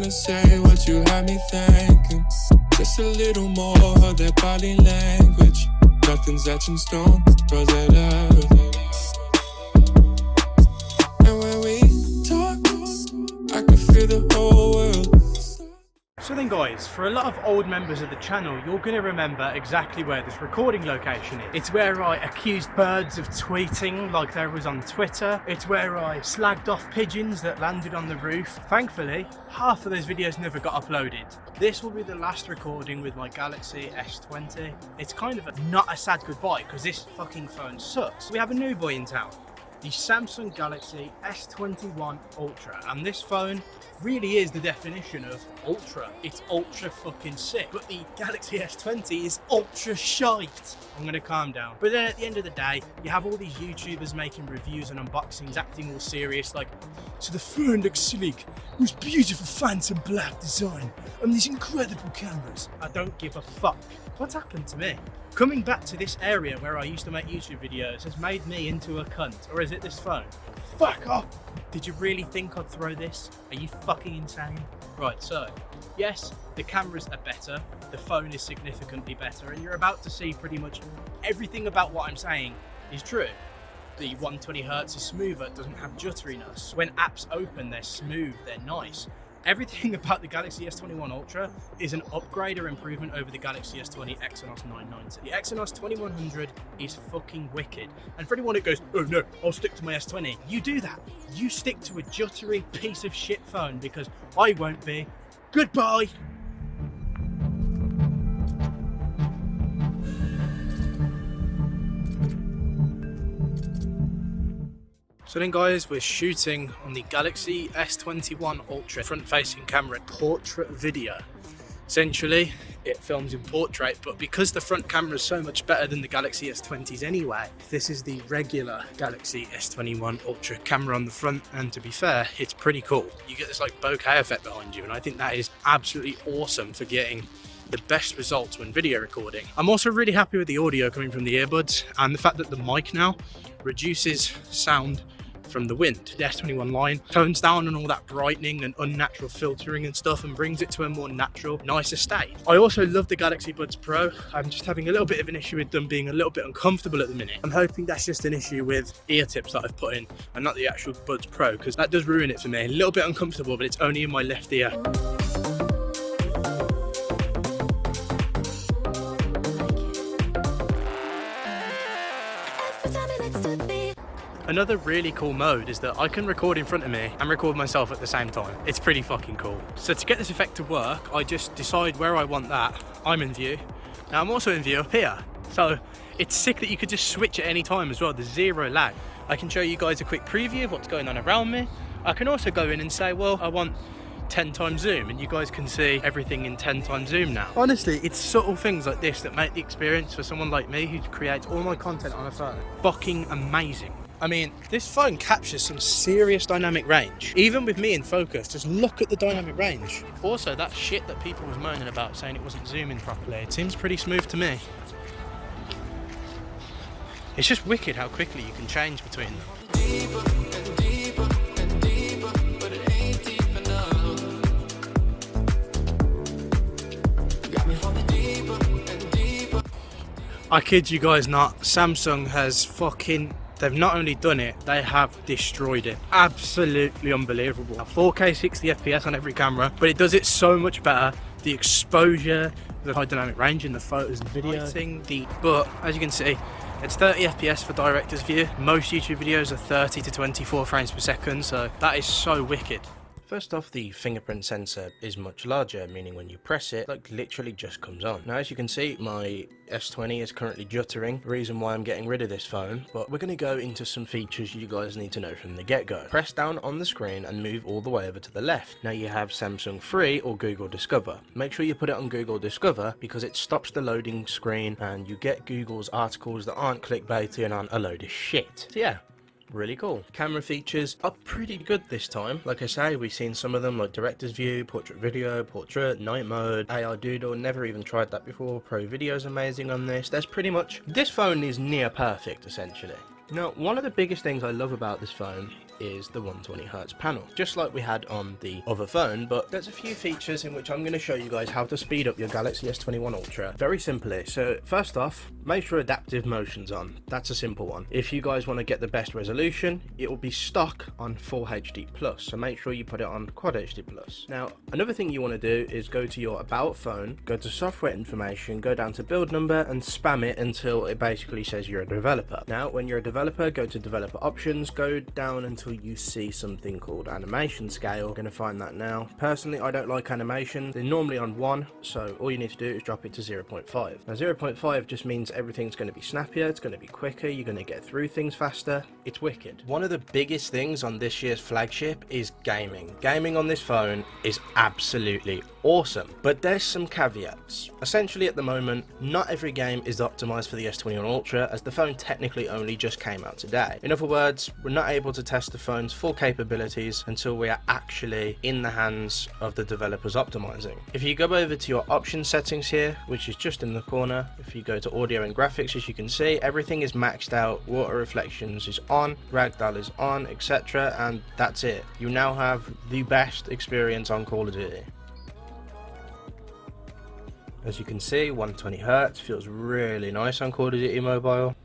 gonna say what you had me thinking. Just a little more of that body language. Nothing's etched in stone, cause it is. And when we talk, I can feel the whole world. So then guys, for a lot of old members of the channel, you're going to remember exactly where this recording location is. It's where I accused birds of tweeting like there was on Twitter. It's where I slagged off pigeons that landed on the roof. Thankfully, half of those videos never got uploaded. This will be the last recording with my Galaxy S20. It's kind of not a sad goodbye because this fucking phone sucks. We have a new boy in town, the Samsung Galaxy S21 Ultra, and this phone really is the definition of ultra. It's ultra fucking sick, but the Galaxy S20 is ultra shite. I'm gonna calm down. But then at the end of the day, you have all these YouTubers making reviews and unboxings, acting all serious, like, so the phone looks sleek, with beautiful phantom black design, and these incredible cameras. I don't give a fuck. What's happened to me? Coming back to this area where I used to make YouTube videos has made me into a cunt, or is it this phone? Fuck off! Did you really think I'd throw this? Are you fucking insane? Right, so, yes, the cameras are better, the phone is significantly better, and you're about to see pretty much everything about what I'm saying is true. The 120Hz is smoother, it doesn't have jutteriness. When apps open, they're smooth, they're nice. Everything about the Galaxy S21 Ultra is an upgrade or improvement over the Galaxy S20 Exynos 990. The Exynos 2100 is fucking wicked. And for anyone who goes, oh no, I'll stick to my S20, you do that. You stick to a juttery piece of shit phone because I won't be. Goodbye. So then guys, we're shooting on the Galaxy S21 Ultra front-facing camera portrait video. Essentially, it films in portrait, but because the front camera is so much better than the Galaxy S20s anyway, this is the regular Galaxy S21 Ultra camera on the front, and to be fair, it's pretty cool. You get this like bokeh effect behind you, and I think that is absolutely awesome for getting the best results when video recording. I'm also really happy with the audio coming from the earbuds, and the fact that the mic now reduces sound from the wind. The S21 line tones down on all that brightening and unnatural filtering and stuff and brings it to a more natural, nicer state. I also love the Galaxy Buds Pro. I'm just having a little bit of an issue with them being a little bit uncomfortable at the minute. I'm hoping that's just an issue with ear tips that I've put in and not the actual Buds Pro, because that does ruin it for me. A little bit uncomfortable, but it's only in my left ear. Another really cool mode is that I can record in front of me and record myself at the same time. It's pretty fucking cool. So to get this effect to work, I just decide where I want that. I'm in view. Now I'm also in view up here. So it's sick that you could just switch at any time as well. There's zero lag. I can show you guys a quick preview of what's going on around me. I can also go in and say, well, I want 10 times zoom, and you guys can see everything in 10 times zoom now. Honestly, it's subtle things like this that make the experience for someone like me who creates all my content on a phone fucking amazing. I mean, this phone captures some serious dynamic range. Even with me in focus, just look at the dynamic range. Also, that shit that people was moaning about, saying it wasn't zooming properly, it seems pretty smooth to me. It's just wicked how quickly you can change between them. I kid you guys not, Samsung has fucking... They've not only done it, they have destroyed it. Absolutely unbelievable. 4K 60 FPS on every camera, but it does it so much better. The exposure, the high dynamic range in the photos and video. But as you can see, it's 30 FPS for director's view. Most YouTube videos are 30 to 24 frames per second, so that is so wicked. First off, the fingerprint sensor is much larger, meaning when you press it, like literally just comes on. Now as you can see, my S20 is currently juttering, reason why I'm getting rid of this phone, but we're going to go into some features you guys need to know from the get-go. Press down on the screen and move all the way over to the left. Now you have Samsung Free or Google Discover. Make sure you put it on Google Discover because it stops the loading screen and you get Google's articles that aren't clickbaity and aren't a load of shit. So yeah. Really cool. Camera features are pretty good this time. Like I say, we've seen some of them like director's view, portrait video, portrait, night mode, AR doodle, never even tried that before. Pro video's amazing on this. There's pretty much, this phone is near perfect essentially. Now, one of the biggest things I love about this phone is the 120Hz panel, just like we had on the other phone, but there's a few features in which I'm going to show you guys how to speed up your Galaxy S21 Ultra very simply. So first off, make sure adaptive motion's on. That's a simple one. If you guys want to get the best resolution, it will be stock on Full HD+, so make sure you put it on Quad HD+. Now, another thing you want to do is go to your About phone, go to software information, go down to build number and spam it until it basically says you're a developer. Now, when you're a developer, go to developer options, go down until you see something called animation scale. I'm going to find that now. Personally, I don't like animation. They're normally on 1, so all you need to do is drop it to 0.5. Now 0.5 just means everything's going to be snappier, it's going to be quicker, you're going to get through things faster. It's wicked. One of the biggest things on this year's flagship is gaming. Gaming on this phone is absolutely awesome, but there's some caveats. Essentially at the moment, not every game is optimized for the S21 Ultra, as the phone technically only just came out today. In other words, we're not able to test the phone's full capabilities until we are actually in the hands of the developers optimizing. If you go over to your options settings here, which is just in the corner, if you go to audio and graphics, as you can see, everything is maxed out, water reflections is on, ragdoll is on, etc., and that's it. You now have the best experience on Call of Duty. As you can see, 120Hz feels really nice on Call of Duty Mobile.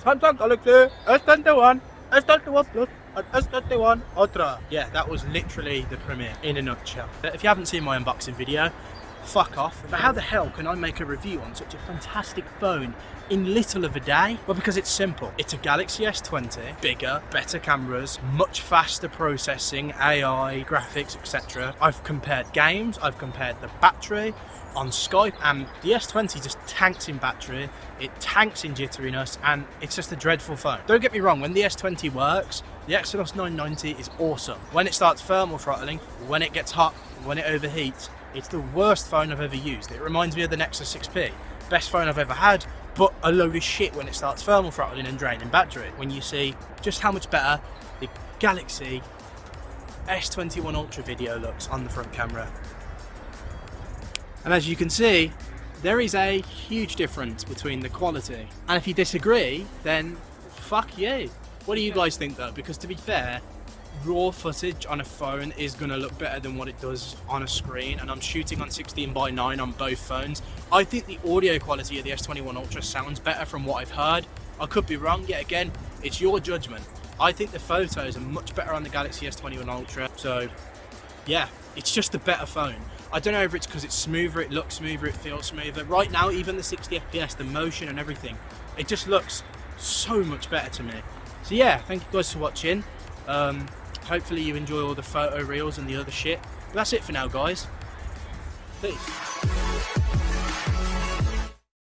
Samsung Galaxy S21, S21 Plus, and S21 Ultra. Yeah, that was literally the premiere in a nutshell. If you haven't seen my unboxing video, fuck off. But how the hell can I make a review on such a fantastic phone in little of a day? Well, because it's simple. It's a Galaxy S20, bigger, better cameras, much faster processing, AI, graphics, etc. I've compared games, I've compared the battery on Skype, and the S20 just tanks in battery, it tanks in jitteriness, and it's just a dreadful phone. Don't get me wrong, when the S20 works, the Exynos 990 is awesome. When it starts thermal throttling, when it gets hot, when it overheats, it's the worst phone I've ever used. It reminds me of the Nexus 6P. Best phone I've ever had, but a load of shit when it starts thermal throttling and draining battery. When you see just how much better the Galaxy S21 Ultra video looks on the front camera. And as you can see, there is a huge difference between the quality. And if you disagree, then fuck you. What do you guys think though? Because to be fair, raw footage on a phone is going to look better than what it does on a screen, and I'm shooting on 16:9 on both phones. I think the audio quality of the S21 Ultra sounds better from what I've heard. I could be wrong, yet again, it's your judgment. I think the photos are much better on the Galaxy S21 Ultra, so yeah, it's just a better phone. I don't know if it's because it's smoother, it looks smoother, it feels smoother. Right now, even the 60 FPS, the motion and everything, it just looks so much better to me. So yeah, thank you guys for watching. Hopefully you enjoy all the photo reels and the other shit. But that's it for now, guys. Peace.